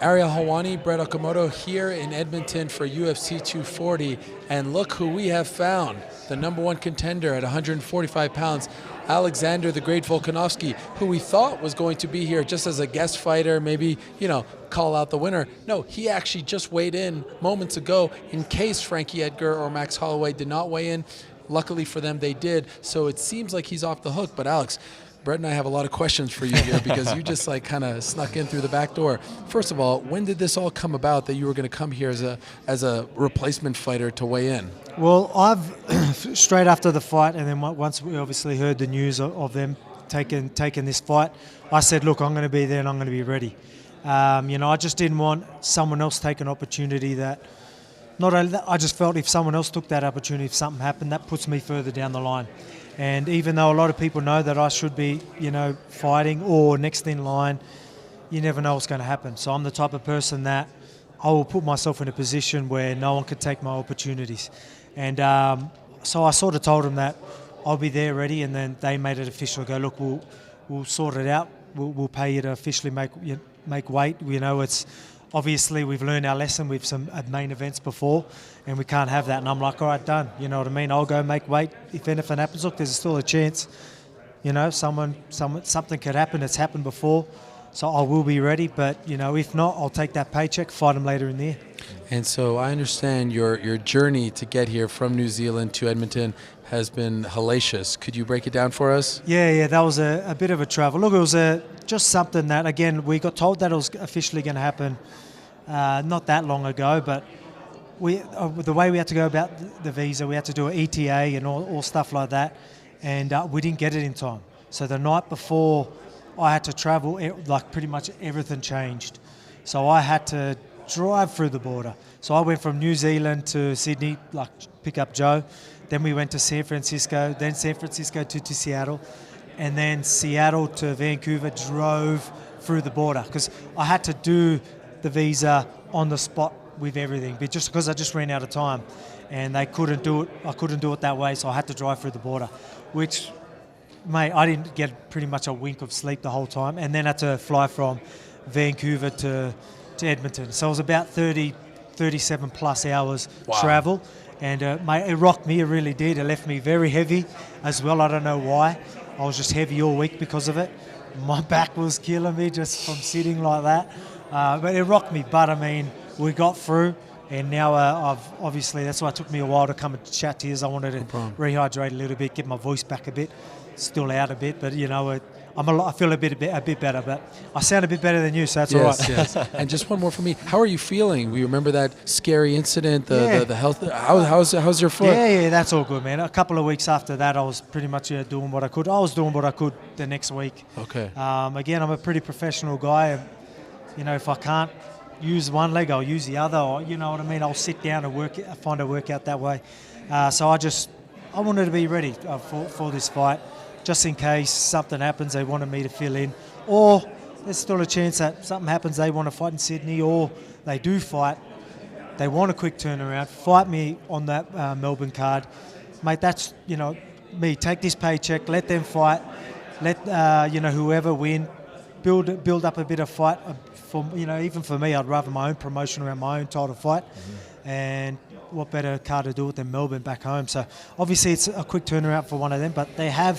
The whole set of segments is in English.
Ariel Helwani, Brett Okamoto here in Edmonton for UFC 240, and look who we have found, the number one contender at 145 pounds, Alexander the Great Volkanovski, who we thought was going to be here just as a guest fighter, maybe, call out the winner. No, he actually just weighed in moments ago in case Frankie Edgar or Max Holloway did not weigh in. Luckily for them, they did, so it seems like he's off the hook. But Alex, Brett and I have a lot of questions for you here because you just kind of snuck in through the back door. First of all, when did this all come about that you were going to come here as a replacement fighter to weigh in? Well, I've straight after the fight, and then once we obviously heard the news of them taking this fight, I said, look, I'm going to be there and I'm going to be ready. I just didn't want someone else take an opportunity that. Not only that, I just felt if someone else took that opportunity, if something happened, that puts me further down the line. And even though a lot of people know that I should be, fighting or next in line, you never know what's going to happen. So I'm the type of person that I will put myself in a position where no one could take my opportunities. And so I sort of told them that I'll be there ready, and then they made it official. Go, look, we'll sort it out. We'll pay you to officially make weight. It's obviously we've learned our lesson with some main events before, and we can't have that. And I'm like, all right, done. You know what I mean? I'll go make weight. If anything happens, look, there's still a chance. Something could happen. It's happened before, so I will be ready. But if not, I'll take that paycheck, fight them later in the year. And so I understand your journey to get here from New Zealand to Edmonton has been hellacious. Could you break it down for us? Yeah, that was a bit of a travel. Look, it was just something that, again, we got told that it was officially going to happen not that long ago, but the way we had to go about the visa, we had to do an ETA and all stuff like that, and we didn't get it in time. So the night before I had to travel, pretty much everything changed. So I had to drive through the border. So I went from New Zealand to Sydney, pick up Joe. Then we went to San Francisco, then San Francisco to Seattle, and then Seattle to Vancouver, drove through the border because I had to do the visa on the spot with everything, but just because I just ran out of time and they couldn't do it. I couldn't do it that way, so I had to drive through the border, which, mate, I didn't get pretty much a wink of sleep the whole time, and then had to fly from Vancouver to Edmonton. So it was about 37 plus hours travel. And mate, it rocked me, it really did. It left me very heavy as well. I don't know why. I was just heavy all week because of it. My back was killing me just from sitting like that. But it rocked me. But, we got through. And now obviously that's why it took me a while to come and chat to you. I wanted to rehydrate a little bit, get my voice back a bit. Still out a bit, but, I feel a bit better, but I sound a bit better than you, so that's all right. Yes. And just one more for me. How are you feeling? We remember that scary incident, the health. How's your foot? Yeah, that's all good, man. A couple of weeks after that, I was pretty much doing what I could. I was doing what I could the next week. Okay. Again, I'm a pretty professional guy. And, if I can't use one leg, I'll use the other. Or, you know what I mean? I'll sit down and find a workout that way. So I wanted to be ready for this fight. Just in case something happens, they wanted me to fill in. Or there's still a chance that something happens, they want to fight in Sydney, or they do fight, they want a quick turnaround, fight me on that Melbourne card. Mate, that's, me. Take this paycheck, let them fight, let, whoever win, build up a bit of fight. Even for me, I'd rather my own promotion around my own title fight. Mm-hmm. And what better card to do it than Melbourne back home? So obviously it's a quick turnaround for one of them, but they have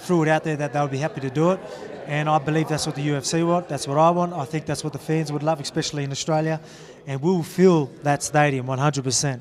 threw it out there that they'll be happy to do it, and I believe that's what the UFC want. That's what I want. I think that's what the fans would love, especially in Australia, and we'll fill that stadium 100%.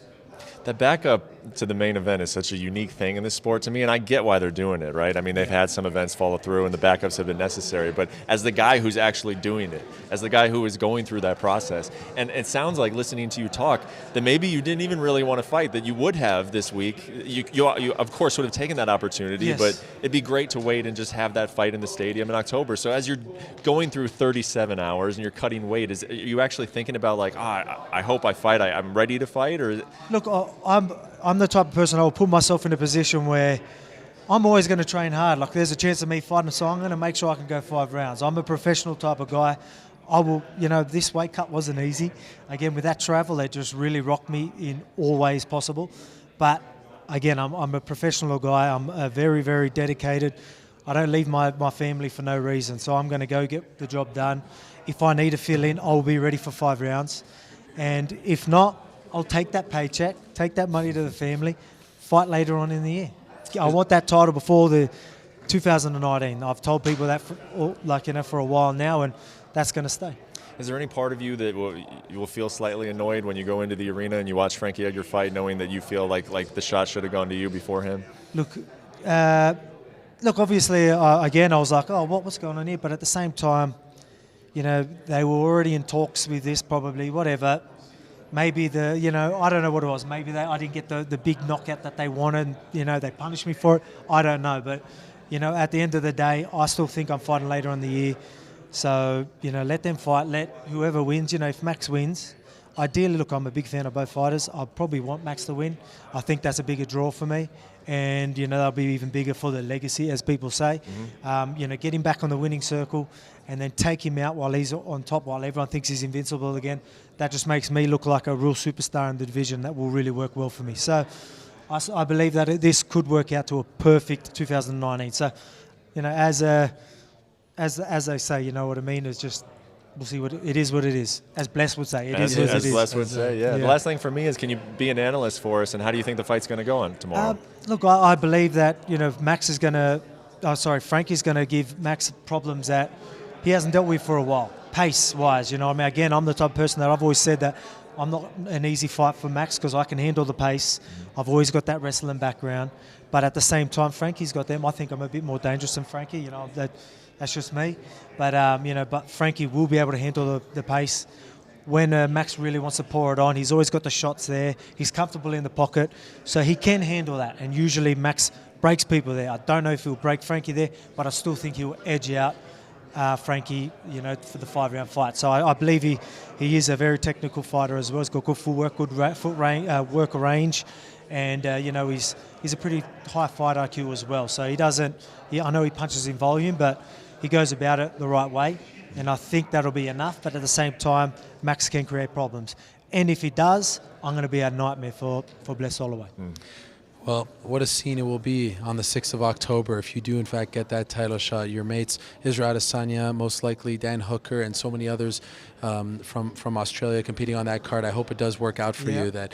The backup to the main event is such a unique thing in this sport to me, and I get why they're doing it, right? I mean, they've had some events follow through, and the backups have been necessary, but as the guy who's actually doing it, as the guy who is going through that process, and it sounds like, listening to you talk, that maybe you didn't even really want to fight, that you would have this week. You of course, would have taken that opportunity, yes. But it'd be great to wait and just have that fight in the stadium in October. So as you're going through 37 hours and you're cutting weight, are you actually thinking about, I hope I fight, I'm ready to fight? Or Look, I'm the type of person I will put myself in a position where I'm always going to train hard. There's a chance of me fighting, so I'm going to make sure I can go 5 rounds. I'm a professional type of guy. I will, this weight cut wasn't easy. Again, with that travel, it just really rocked me in all ways possible. But again, I'm a professional guy. I'm very, very dedicated. I don't leave my family for no reason. So I'm going to go get the job done. If I need to fill in, I'll be ready for 5 rounds. And if not, I'll take that paycheck, take that money to the family, fight later on in the year. I want that title before the 2019. I've told people that for a while now, and that's going to stay. Is there any part of you that you will feel slightly annoyed when you go into the arena and you watch Frankie Edgar fight, knowing that you feel like the shot should have gone to you before him? Look, obviously, again, I was like, oh, what's going on here? But at the same time, they were already in talks with this, probably, whatever. Maybe I don't know what it was. Maybe I didn't get the big knockout that they wanted. They punished me for it. I don't know. But, at the end of the day, I still think I'm fighting later in the year. So, let them fight. Let whoever wins, if Max wins, ideally, look, I'm a big fan of both fighters. I probably want Max to win. I think that's a bigger draw for me. And, that'll be even bigger for the legacy, as people say. Mm-hmm. Get him back on the winning circle and then take him out while he's on top, while everyone thinks he's invincible again. That just makes me look like a real superstar in the division. That will really work well for me. So I believe that this could work out to a perfect 2019. So, as they say, you know what I mean? It's just, we'll see what it is. As Bless would say, As Bless would say, yeah. The last thing for me is, can you be an analyst for us, and how do you think the fight's going to go on tomorrow? Look, I believe that Frankie's going to give Max problems that he hasn't dealt with for a while, pace-wise. Again, I'm the type of person that I've always said that I'm not an easy fight for Max because I can handle the pace. I've always got that wrestling background, but at the same time, Frankie's got them. I think I'm a bit more dangerous than Frankie. That's just me. But but Frankie will be able to handle the pace. When Max really wants to pour it on, he's always got the shots there. He's comfortable in the pocket, so he can handle that. And usually Max breaks people there. I don't know if he'll break Frankie there, but I still think he'll edge out Frankie, for the 5-round fight. So I believe he is a very technical fighter as well. He's got good footwork, good work range, and he's a pretty high fight IQ as well. So I know he punches in volume, but he goes about it the right way, and I think that'll be enough. But at the same time, Max can create problems, and if he does, I'm going to be a nightmare for Bless Holloway. Well, what a scene it will be on the 6th of October if you do, in fact, get that title shot. Your mates, Israel Adesanya, most likely Dan Hooker, and so many others from Australia competing on that card. I hope it does work out for you. That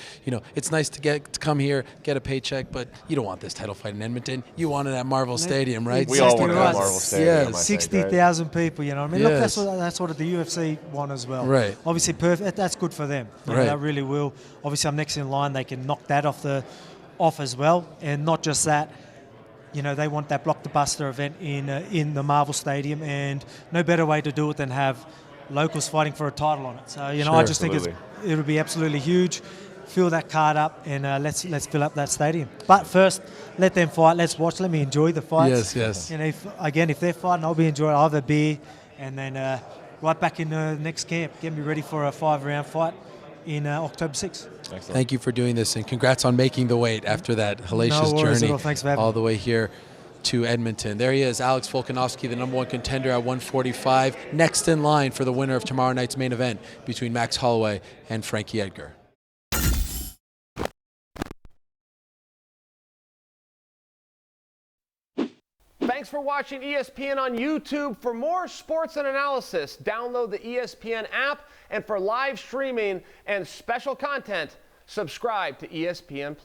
it's nice to come here, get a paycheck, but you don't want this title fight in Edmonton. You want it at Marvel Stadium, right? We all want it at Marvel Stadium. 60,000 people. Look, that's what the UFC want as well. Right. Obviously, perfect. That's good for them. That really will. Obviously, I'm next in line. They can knock that off as well, and not just that, they want that blockbuster event in the Marvel Stadium, and no better way to do it than have locals fighting for a title on it. So I just think it'll be absolutely huge. Fill that card up, and let's fill up that stadium. But first, let them fight. Let's watch. Let me enjoy the fights. Yes. If they're fighting, I'll be enjoying. I'll have a beer, and then right back in the next camp. Get me ready for a 5-round fight in October 6th. Excellent. Thank you for doing this, and congrats on making the weight after that hellacious journey Thanks for having all me. the way here to Edmonton. There he is, Alex Volkanovski, the #1 contender at 145, next in line for the winner of tomorrow night's main event between Max Holloway and Frankie Edgar. Thanks for watching ESPN on YouTube. For more sports and analysis, download the ESPN app, and for live streaming and special content, subscribe to ESPN+.